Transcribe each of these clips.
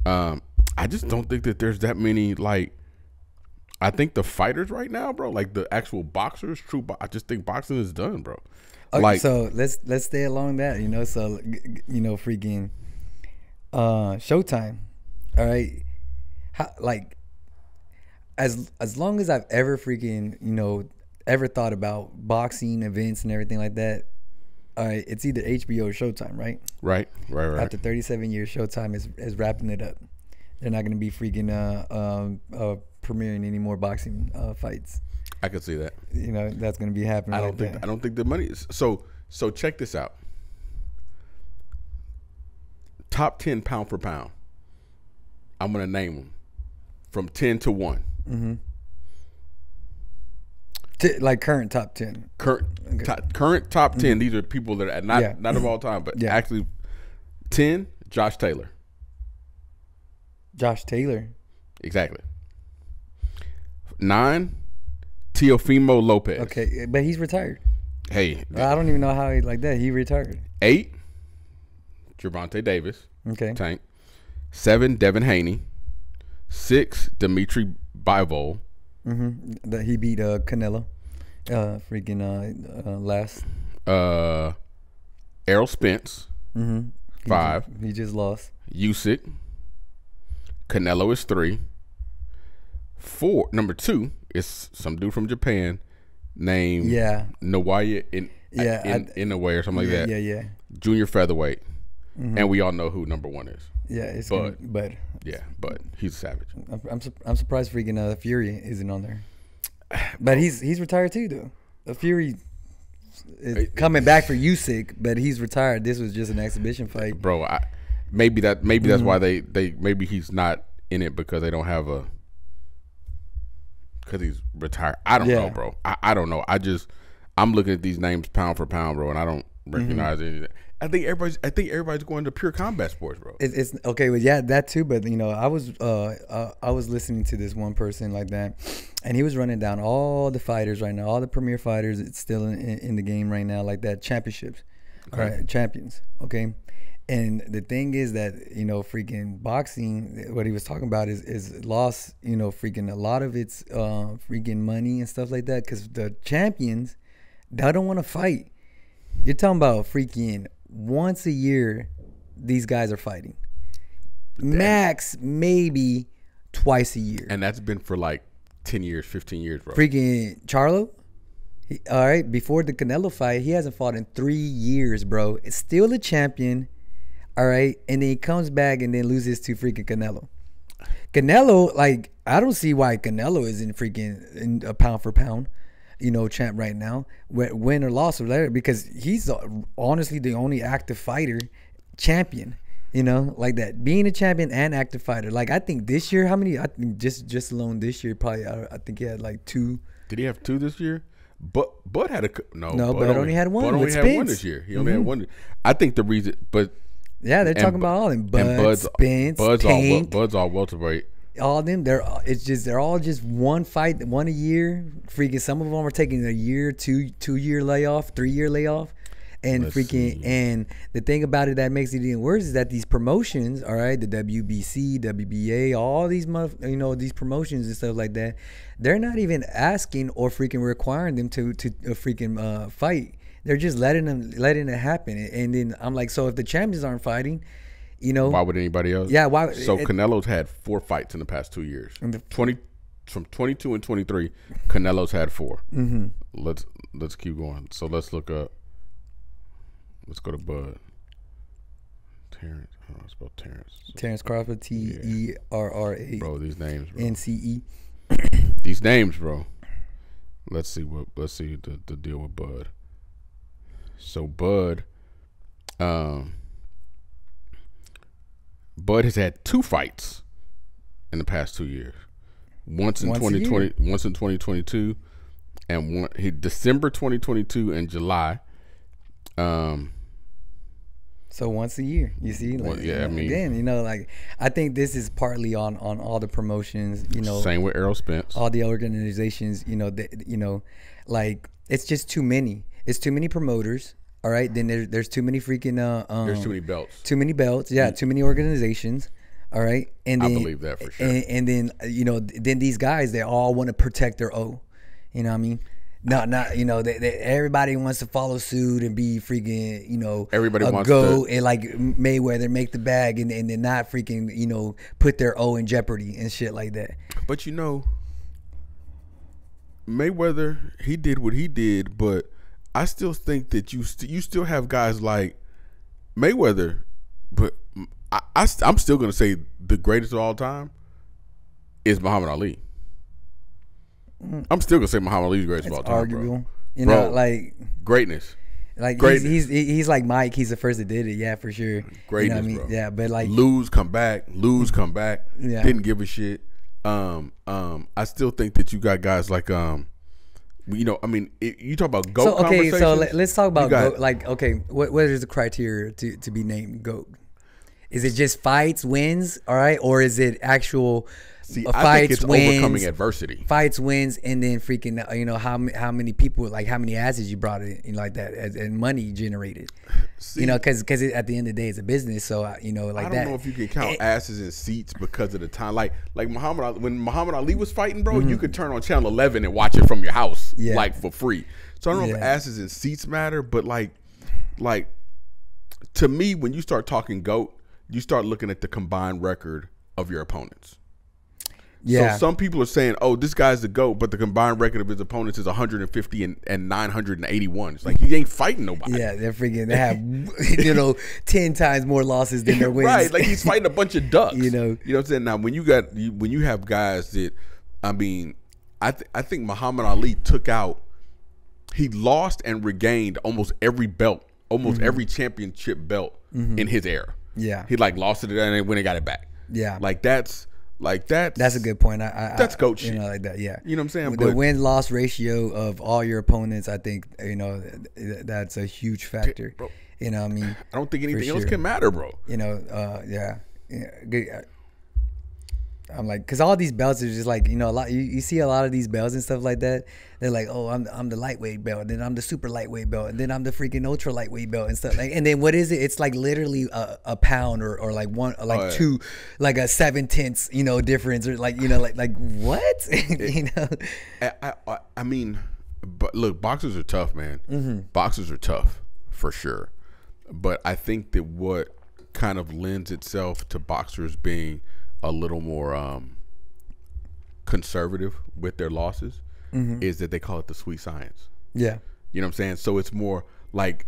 I just don't think that there's that many like. I think the fighters right now, bro, like the actual boxers, I just think boxing is done, bro. Okay, Like, so let's stay along that, So freaking Showtime. All right, like as long as I've ever freaking ever thought about boxing events and everything like that. All right, it's either HBO or Showtime, right? right. After 37 years, Showtime is wrapping it up. They're not going to be freaking premiering any more boxing fights. I could see that. That's going to be happening. I don't think the money is so check this out. Top 10 pound for pound. I'm going to name them from 10 to 1. Mm-hmm. Like current top 10. Current top 10. These are people that are not of all time, but actually 10, Josh Taylor. Josh Taylor. Exactly. 9, Teofimo Lopez. Okay, but he's retired. Hey. I don't even know how he like that. He retired. 8, Gervonta Davis. Okay. Tank. 7, Devin Haney. 6, Dimitri Bivol. Mm-hmm. That he beat Canelo. Last. Errol Spence. Mm-hmm. 5. He just lost. Usyk. Canelo is 3. 4. Number 2 is some dude from Japan named Naoya Inoue or something like that. Yeah. Junior featherweight. Mm-hmm. And we all know who number 1 is. Yeah, it's Bud. Yeah, Bud. He's a savage. I'm surprised freaking Fury isn't on there. But he's retired too though. Fury is coming back for Usyk, but he's retired. This was just an exhibition fight, bro. Maybe that's why they maybe he's not in it because they don't have because he's retired. I don't know, bro. I don't know. I'm looking at these names pound for pound, bro, and I don't recognize anything. I think everybody's going to pure combat sports, bro. It's okay, well, yeah, that too. But I was listening to this one person like that, and he was running down all the fighters right now, all the premier fighters. It's still in the game right now, like that championships, right? Champions, okay. And the thing is that freaking boxing, what he was talking about is lost, freaking a lot of its freaking money and stuff like that because the champions, they don't want to fight. You're talking about freaking once a year, these guys are fighting. Max maybe twice a year, and that's been for like 10 years, 15 years, bro. Freaking Charlo. All right, before the Canelo fight, he hasn't fought in 3 years, bro. It's still a champion. All right, and then he comes back and then loses to freaking Canelo. Canelo, like, I don't see why Canelo isn't freaking in a pound for pound, champ right now, win or loss or whatever, because he's honestly the only active fighter champion, like that. Being a champion and active fighter. Like, I think this year, how many? I think just alone this year, probably, I think he had like 2. Did he have 2 this year? Bud had no, Bud only had 1. Bud only had 1 this year. He only had 1. I think the reason, but. Yeah, they're talking about all them. Spence, Tank, Bud's all welterweight. All of them, they're all just one fight, one a year. Freaking some of them are taking a year, 2-year layoff, 3-year layoff, and and the thing about it that makes it even worse is that these promotions, all right, the WBC, WBA, all these these promotions and stuff like that, they're not even asking or freaking requiring them to freaking fight. They're just letting it happen, and then I'm like, so if the champions aren't fighting, why would anybody else? Yeah, why? So Canelo's had 4 fights in the past 2 years. From 22 and 23, Canelo's had 4. Mm-hmm. Let's keep going. So let's look up. Let's go to Bud. Terrence. How do I spell Terrence? Terrence Crawford. Terra. Bro, these names. Bro. NCE. These names, bro. Let's see the deal with Bud. So Bud has had 2 fights in the past 2 years. Once in 2022, and December 2022 and July. So once a year, you see. Like, I mean, again, like I think this is partly on all the promotions. Same with Errol Spence. All the organizations, like it's just too many. It's too many promoters. All right, then there's too many freaking there's too many belts. Too many belts. Yeah, too many organizations. All right, and then, I believe that for sure. And then then these guys, they all want to protect their O. You know what I mean? Not everybody wants to follow suit and be freaking everybody wants go and like Mayweather make the bag and then not freaking put their O in jeopardy and shit like that. But Mayweather, he did what he did, but I still think that you still have guys like Mayweather, but I'm still gonna say the greatest of all time is Muhammad Ali. I'm still gonna say Muhammad Ali's greatest of all time. Arguable, bro. like greatness. Like greatness. He's like Mike. He's the first that did it. Yeah, for sure. Greatness, bro. Yeah, but like lose, come back. Yeah. Didn't give a shit. I still think that you got guys like you talk about GOAT. So okay, so conversations. let's talk about GOAT. Like, okay, what is the criteria to be named GOAT? Is it just fights, wins, all right, or is it actual I fights, think it's wins, overcoming adversity. Fights, wins, and then freaking how many people, like how many asses you brought in like that and money generated. See, because at the end of the day it's a business. So like I that. don't know if you can count asses and seats because of the time. Like Muhammad Ali, when Muhammad Ali was fighting, bro, you could turn on channel 11 and watch it from your house, like for free. So I don't know if asses and seats matter, but like to me, when you start talking GOAT, you start looking at the combined record of your opponents. Yeah. So some people are saying, "Oh, this guy's the GOAT," but the combined record of his opponents is 150 and 981. It's like he ain't fighting nobody. Yeah, they have 10 times more losses than their wins. Right, like he's fighting a bunch of ducks. You know what I'm saying? Now, when you have guys that, I mean, I think Muhammad Ali he lost and regained almost every belt, almost every championship belt in his era. Yeah, he like lost it and then went and got it back. Yeah, that's a good point. That's GOAT shit. Like that. Yeah, you know what I'm saying. The win-loss ratio of all your opponents, I think that's a huge factor. Bro, you know what I mean? I don't think anything else can matter, bro. Yeah. I'm like, because all these belts are just like, a lot. You see a lot of these belts and stuff like that. They're like, oh, I'm the lightweight belt, and then I'm the super lightweight belt, and then I'm the freaking ultra lightweight belt and stuff. Like, and then what is it? It's like literally a pound or like one, or like two, like a 7/10, difference, or like like what? I mean, but look, boxers are tough, man. Boxers are tough for sure, but I think that what kind of lends itself to boxers being a little more conservative with their losses is that they call it the sweet science. Yeah. You know what I'm saying? So it's more like,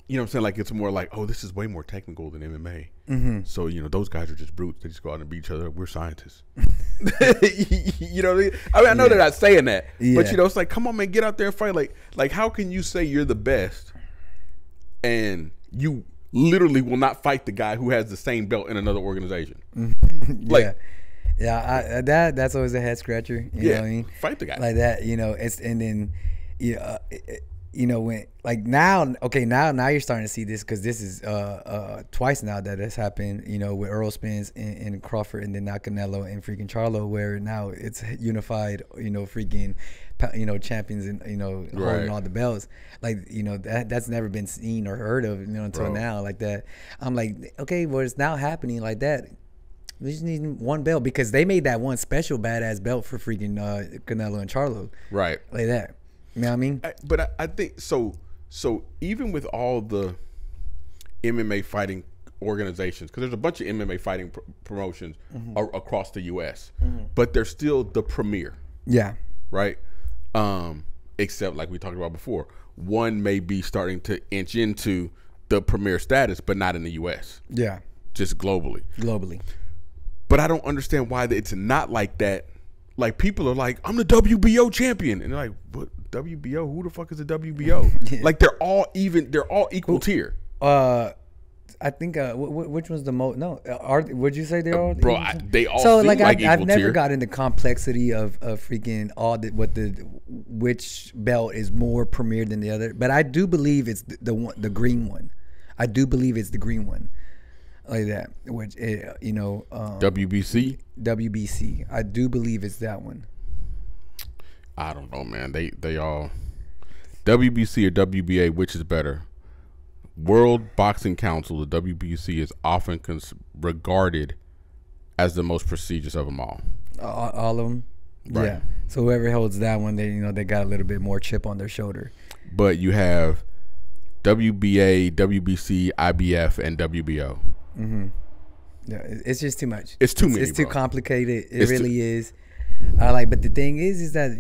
like it's more like, oh, this is way more technical than MMA. So, those guys are just brutes. They just go out and beat each other. We're scientists. You know what I mean? I know they're not saying that, but it's like, come on, man, get out there and fight. Like how can you say you're the best and you literally will not fight the guy who has the same belt in another organization? That's always a head scratcher. You know what I mean? Fight the guy like that. It's and then when like now you're starting to see this because this is twice now that has happened. With Earl Spence and Crawford, and then now Canelo and freaking Charlo, where now it's unified. Freaking champions and holding all the belts. Like that's never been seen or heard of until now like that. I'm like, okay, well, it's now happening like that. We just need one belt because they made that one special badass belt for freaking Canelo and Charlo. Right. Like that. You know what I mean? But I think so even with all the MMA fighting organizations, because there's a bunch of MMA fighting promotions across the U.S., but they're still the premier. Yeah. Right? Except like we talked about before, one may be starting to inch into the premier status, but not in the U.S. Yeah. Just globally. But I don't understand why it's not like that. Like, people are like, I'm the WBO champion. And they're like, what? WBO? Who the fuck is a WBO? Yeah. Like, they're all equal tier. I think, which one's the most? No. Would you say they're all? Bro, they all so, seem like equal tier. I've never got into complexity of freaking which belt is more premier than the other. But I do believe it's the green one. I do believe it's the green one. Like that, which WBC. I do believe it's that one. I don't know, man. They all WBC or WBA, which is better? World Boxing Council, the WBC, is often regarded as the most prestigious of them all. All of them, right. Yeah. So whoever holds that one, they got a little bit more chip on their shoulder. But you have WBA, WBC, IBF, and WBO. Mm-hmm. Yeah, it's just too much. It's too many. It's too complicated. It really is. But the thing is that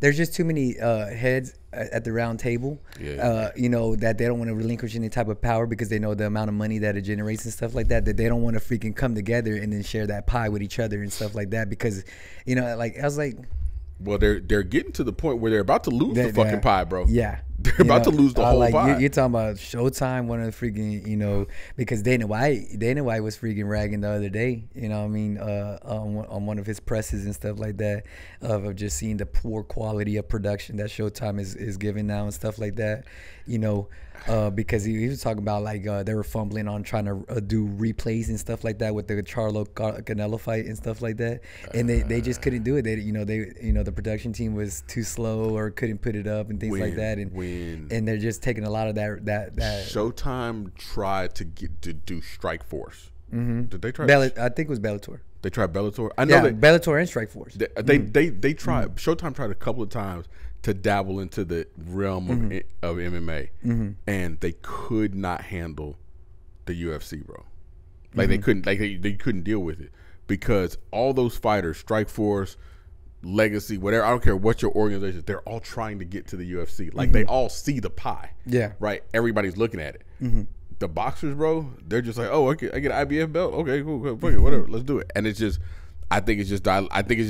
there's just too many heads at the round table. Yeah. That they don't want to relinquish any type of power because they know the amount of money that it generates and stuff like that. That they don't want to freaking come together and then share that pie with each other and stuff like that. Because I was like, well, they're getting to the point where they're about to lose the fucking pie, bro. Yeah. They're about to lose the whole pie. You're talking about Showtime, one of the freaking, because Dana White was freaking ragging the other day, on one of his presses and stuff like that, of just seeing the poor quality of production that Showtime is giving now and stuff like that, because he was talking about they were fumbling on trying to do replays and stuff like that with the Charlo Canelo fight and stuff like that, and they just couldn't do it. The production team was too slow or couldn't put it up and things like that, and they're just taking a lot of that. Showtime tried to do Strike Force. Mm-hmm. Did they try? I think it was Bellator. They tried Bellator. I know Bellator and Strike Force. They tried. Showtime tried a couple of times to dabble into the realm of MMA, and they could not handle the UFC, bro. They couldn't. They couldn't deal with it because all those fighters, Strike Force, Legacy, whatever, I don't care what your organization, they're all trying to get to the UFC. They all see the pie. Yeah. Right? Everybody's looking at it. The boxers, bro, they're just like, oh, okay, I get an IBF belt. Okay, cool, fuck it, whatever, let's do it. And it's just, I think it's diluting. I think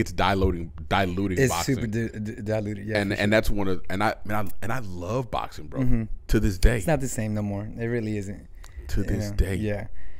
it's diluting it's boxing. Super diluted, yeah. And that's one of, and I love boxing, bro. To this day, it's not the same no more. It really isn't. To this day, yeah.